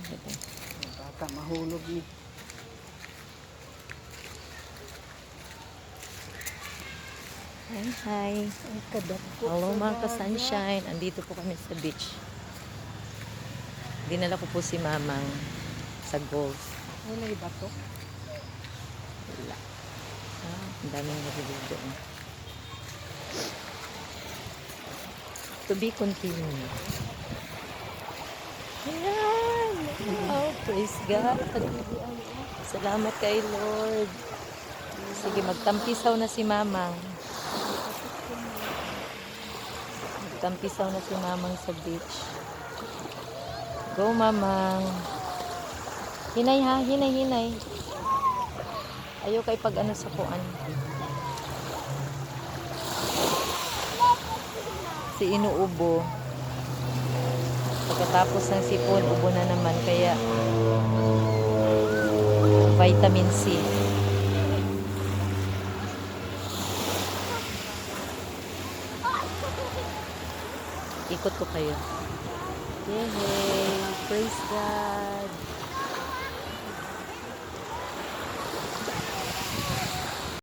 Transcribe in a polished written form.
Baka mahulog ni. Hi, hi. Hello mga ka-sunshine. Andito po kami sa beach. Dinala ko po si Mamang sa golf. Wala ba to? Wala. Ang daming naliligo. To be continued. Ayan! Oh, praise God. Salamat kay Lord. Sige, magtampisaw na si Mamang. Magtampisaw na si Mamang sa beach. Go, Mamang. Hinay ha, hinay, hinay. Ayaw kay pag ano sa kuan. Si inuubo. Pagkatapos ng sipon, ubo na naman. Kaya vitamin C. Ikot ko kayo. Yay! Praise God!